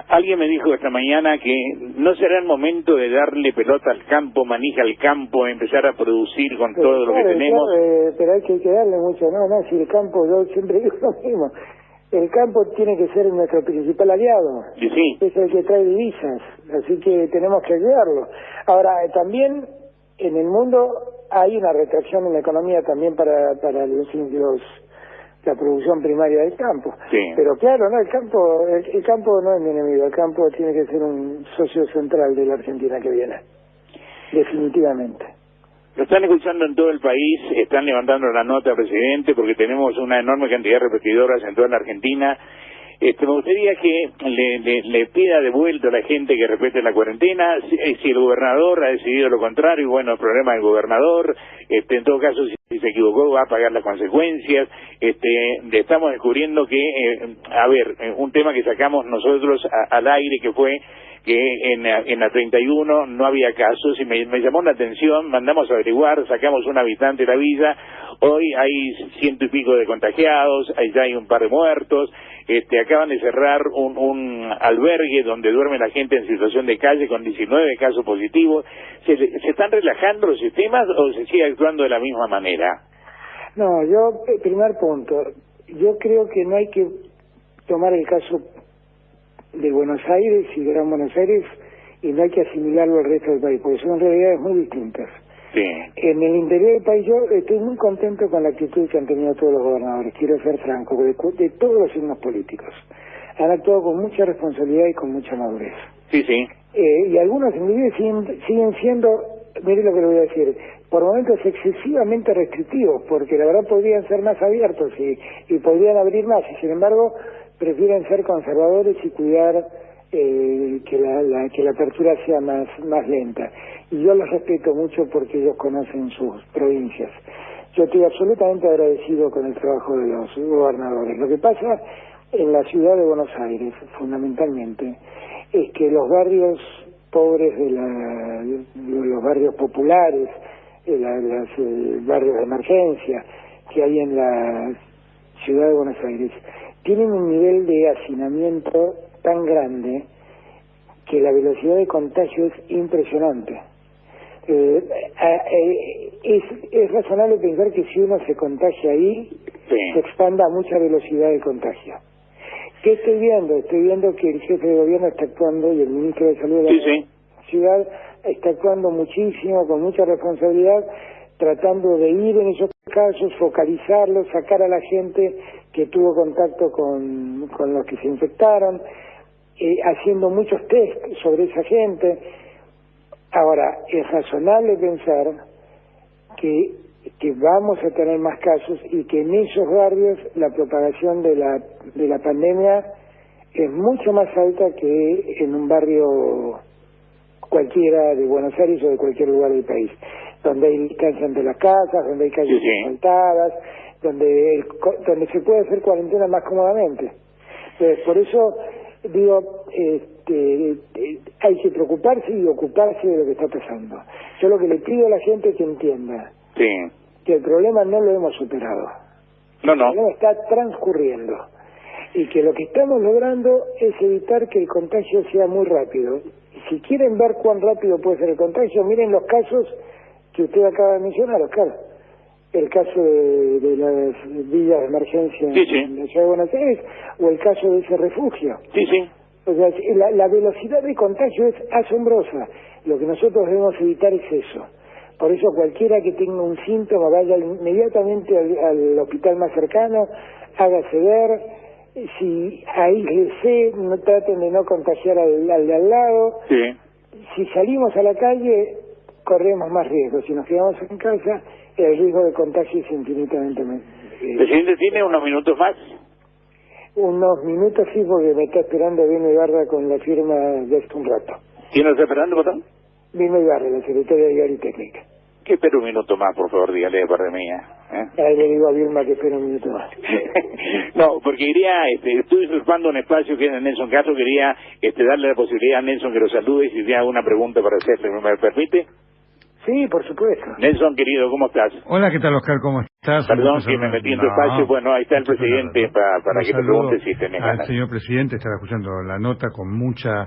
alguien me dijo esta mañana que no será el momento de darle pelota al campo, manija al campo, empezar a producir con todo lo que tenemos. Claro, pero hay que darle mucho, no, si el campo, yo siempre digo lo mismo, el campo tiene que ser nuestro principal aliado, Sí, sí. Es el que trae divisas, así que tenemos que ayudarlo. Ahora, también en el mundo hay una retracción en la economía también para la producción primaria del campo. Sí. Pero claro, no, el campo no es mi enemigo, el campo tiene que ser un socio central de la Argentina que viene, definitivamente. Lo están escuchando en todo el país, están levantando la nota, presidente, porque tenemos una enorme cantidad de repetidoras en toda la Argentina. Me gustaría que le pida de vuelta a la gente que respete la cuarentena. Si el gobernador ha decidido lo contrario, bueno, el problema del gobernador. En todo caso, si se equivocó, va a pagar las consecuencias. Estamos descubriendo que, un tema que sacamos nosotros al aire, que fue que en la 31 no había casos, y me llamó la atención, mandamos a averiguar, sacamos un habitante de la villa, hoy hay 100 y pico de contagiados, ya hay un par de muertos, acaban de cerrar un albergue donde duerme la gente en situación de calle con 19 casos positivos. ¿Se están relajando los sistemas o se sigue actuando de la misma manera? No, primer punto, yo creo que no hay que tomar el caso de Buenos Aires y Gran Buenos Aires y no hay que asimilarlo al resto del país, porque son realidades muy distintas. Sí. En el interior del país yo estoy muy contento con la actitud que han tenido todos los gobernadores, quiero ser franco, de todos los signos políticos. Han actuado con mucha responsabilidad y con mucha madurez. Sí, sí. Y algunos inclusive siguen siendo, mire lo que le voy a decir, por momentos excesivamente restrictivos, porque la verdad podrían ser más abiertos y podrían abrir más, y sin embargo prefieren ser conservadores y cuidar que la apertura sea más lenta. Y yo los respeto mucho porque ellos conocen sus provincias. Yo estoy absolutamente agradecido con el trabajo de los gobernadores. Lo que pasa en la ciudad de Buenos Aires, fundamentalmente, es que los barrios pobres los barrios populares, los barrios de emergencia que hay en la ciudad de Buenos Aires, tienen un nivel de hacinamiento tan grande que la velocidad de contagio es impresionante. Es razonable pensar que si uno se contagia ahí, Sí. se expanda a mucha velocidad de contagio. ¿Qué estoy viendo? Estoy viendo que el jefe de gobierno está actuando y el ministro de Salud de la ciudad está actuando muchísimo, con mucha responsabilidad, tratando de ir en esos casos, focalizarlos, sacar a la gente que tuvo contacto con los que se infectaron, haciendo muchos test sobre esa gente. Ahora, es razonable pensar que vamos a tener más casos y que en esos barrios la propagación de la pandemia es mucho más alta que en un barrio cualquiera de Buenos Aires o de cualquier lugar del país, donde hay distancia entre las casas, donde hay calles asfaltadas, donde se puede hacer cuarentena más cómodamente. Entonces, por eso digo, hay que preocuparse y ocuparse de lo que está pasando. Yo lo que le pido a la gente es que entienda que el problema no lo hemos superado. No. El problema está transcurriendo y que lo que estamos logrando es evitar que el contagio sea muy rápido. Y si quieren ver cuán rápido puede ser el contagio, miren los casos que usted acaba de mencionar, Oscar. El caso de las villas de emergencia en la ciudad de Buenos Aires o el caso de ese refugio. O sea, la velocidad de contagio es asombrosa. Lo que nosotros debemos evitar es eso. Por eso cualquiera que tenga un síntoma vaya inmediatamente al hospital más cercano, hágase ver, si aíslese, no traten de no contagiar al de al lado. Si salimos a la calle, corremos más riesgos. Si nos quedamos en casa, el riesgo de contagio es infinitamente Presidente, ¿tiene unos minutos más? Unos minutos sí, porque me está esperando Vilma Ibarra con la firma de hace un rato. ¿Quién nos está esperando, patrón? Vilma Ibarra, la secretaria de Diario y Técnica. Que espere un minuto más, por favor, dígale de parte mía. Ahí le digo a Vilma que espere un minuto más. No, porque quería, estoy usurpando un espacio que es de Nelson Castro, quería darle la posibilidad a Nelson que lo salude y si tiene alguna pregunta para hacerle, ¿me permite? Sí, por supuesto. Nelson, querido, ¿cómo estás? Hola, ¿qué tal, Oscar? ¿Cómo estás? Perdón que me metí en tu espacio. Bueno, ahí está el presidente para que te pregunte si tenés ganas. Al señor presidente, estaba escuchando la nota con mucha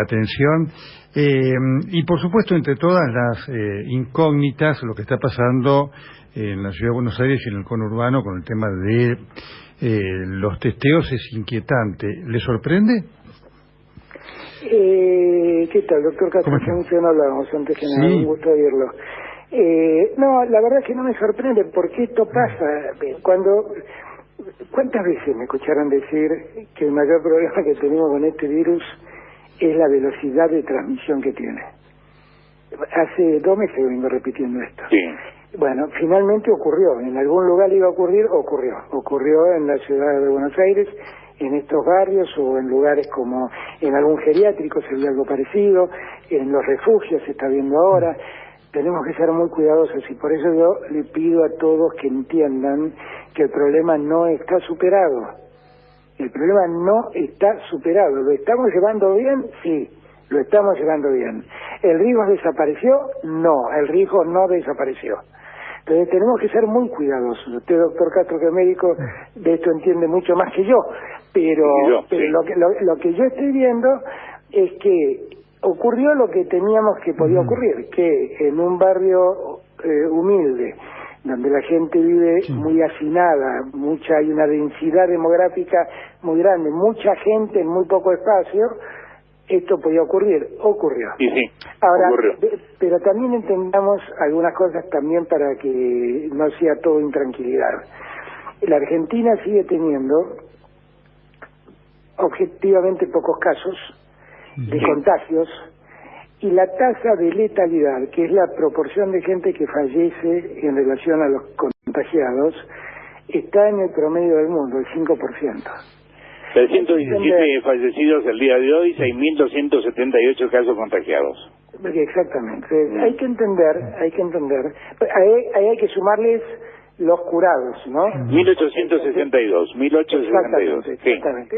atención. Y por supuesto, entre todas las incógnitas, lo que está pasando en la Ciudad de Buenos Aires y en el conurbano con el tema de los testeos es inquietante. ¿Le sorprende? ¿Qué tal, doctor Castro? Mucho no hablábamos antes que nada, Sí. un gusto oírlo. No, la verdad es que no me sorprende, porque esto pasa ¿Cuántas veces me escucharon decir que el mayor problema que tenemos con este virus es la velocidad de transmisión que tiene? Hace 2 meses vengo repitiendo esto. Sí. Bueno, finalmente ocurrió. En algún lugar iba a ocurrir, ocurrió en la ciudad de Buenos Aires, en estos barrios o en lugares como en algún geriátrico se vio algo parecido, en los refugios se está viendo ahora. Tenemos que ser muy cuidadosos y por eso yo le pido a todos que entiendan que el problema no está superado. El problema no está superado. ¿Lo estamos llevando bien? Sí, lo estamos llevando bien. ¿El riesgo desapareció? No, el riesgo no desapareció. Entonces tenemos que ser muy cuidadosos. Usted, doctor Castro, que es médico, de esto entiende mucho más que yo, pero sí. lo que yo estoy viendo es que ocurrió lo que teníamos que podía ocurrir, que en un barrio humilde, donde la gente vive muy hacinada, hay una densidad demográfica muy grande, mucha gente en muy poco espacio, esto podía ocurrir, ocurrió. Sí, Ahora, ocurrió. pero también entendamos algunas cosas también para que no sea todo intranquilidad. La Argentina sigue teniendo objetivamente pocos casos de contagios, y la tasa de letalidad, que es la proporción de gente que fallece en relación a los contagiados, está en el promedio del mundo, el 5%. 317 fallecidos el día de hoy, 6.278 casos contagiados. Exactamente. Hay que entender, ahí hay que sumarles los curados, ¿no? 1862. Exactamente.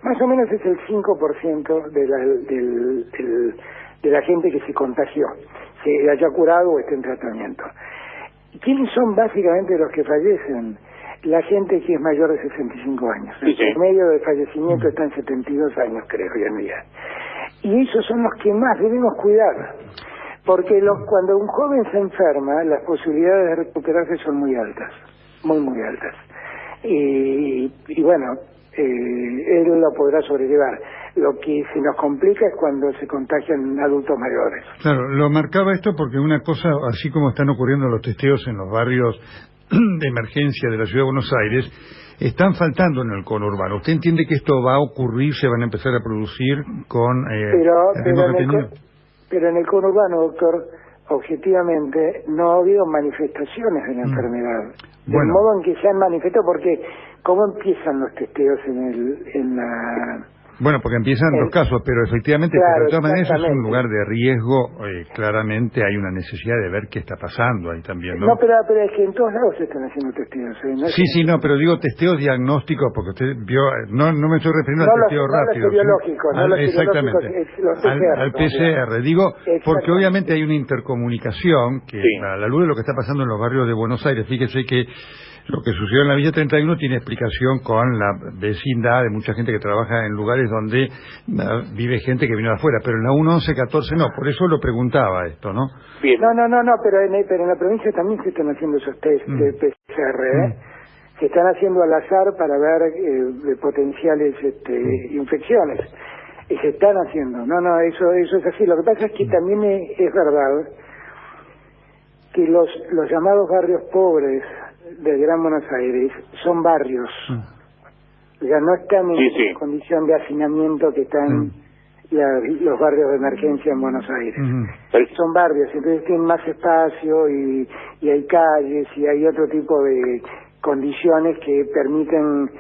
Más o menos es el 5% de la gente que se contagió, se haya curado o esté en tratamiento. ¿Quiénes son básicamente los que fallecen? La gente que es mayor de 65 años. El promedio de fallecimiento está en 72 años, creo, hoy en día. Y esos son los que más debemos cuidar. Porque cuando un joven se enferma, las posibilidades de recuperarse son muy altas, muy altas. Y bueno, él lo podrá sobrellevar. Lo que se nos complica es cuando se contagian adultos mayores. Claro, lo marcaba esto porque una cosa, así como están ocurriendo los testeos en los barrios de emergencia de la Ciudad de Buenos Aires, están faltando en el conurbano. ¿Usted entiende que esto va a ocurrir, se van a empezar a producir con pero en el conurbano, doctor, objetivamente no ha habido manifestaciones de la enfermedad. Del modo en que se han manifestado, porque ¿cómo empiezan los testeos en la...? Bueno, porque empiezan los casos, pero efectivamente, claro, de todas maneras es un lugar de riesgo, claramente hay una necesidad de ver qué está pasando ahí también, ¿no? No, pero es que en todos lados se están haciendo testeos. ¿no? Pero digo testeos diagnósticos, porque usted vio, no me estoy refiriendo al testeo rápido. Exactamente, al PCR, digo, porque obviamente hay una intercomunicación que, a la luz de lo que está pasando en los barrios de Buenos Aires, fíjese que lo que sucedió en la Villa 31 tiene explicación con la vecindad de mucha gente que trabaja en lugares donde vive gente que vino de afuera, pero en la 1114 no, por eso lo preguntaba esto, ¿no? Bien. No, pero en la provincia también se están haciendo esos test de PCR, se están haciendo al azar para ver potenciales infecciones, y se están haciendo, eso es así. Lo que pasa es que también es verdad que los llamados barrios pobres del Gran Buenos Aires son barrios, ya no están en condición de hacinamiento que están los barrios de emergencia en Buenos Aires. Son barrios, entonces tienen más espacio y hay calles y hay otro tipo de condiciones que permiten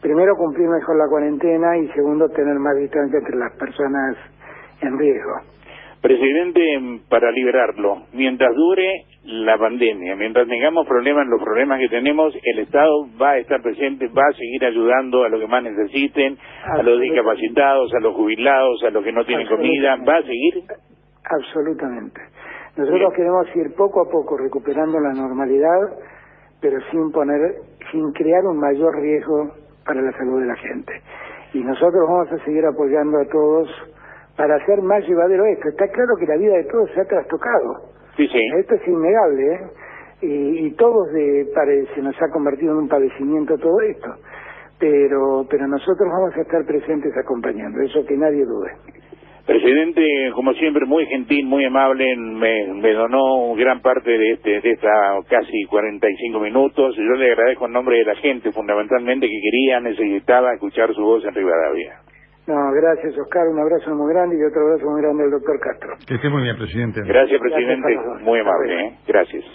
primero cumplir mejor la cuarentena y segundo tener más distancia entre las personas en riesgo. Presidente, para liberarlo, mientras dure la pandemia, mientras tengamos problemas, los problemas que tenemos, el Estado va a estar presente, va a seguir ayudando a los que más necesiten, a los discapacitados, a los jubilados, a los que no tienen comida, ¿va a seguir? Absolutamente. Nosotros queremos ir poco a poco recuperando la normalidad, pero sin crear un mayor riesgo para la salud de la gente. Y nosotros vamos a seguir apoyando a todos para hacer más llevadero esto. Está claro que la vida de todos se ha trastocado. Sí, sí. Esto es innegable, ¿eh? Y todos se nos ha convertido en un padecimiento todo esto. Pero nosotros vamos a estar presentes acompañando, eso que nadie dude. Presidente, como siempre, muy gentil, muy amable, me donó gran parte de esta casi 45 minutos. Yo le agradezco en nombre de la gente, fundamentalmente, que necesitaba escuchar su voz en Rivadavia. No, gracias, Oscar, un abrazo muy grande y otro abrazo muy grande al doctor Castro. Que esté muy bien, presidente. Gracias, presidente, muy amable, Gracias.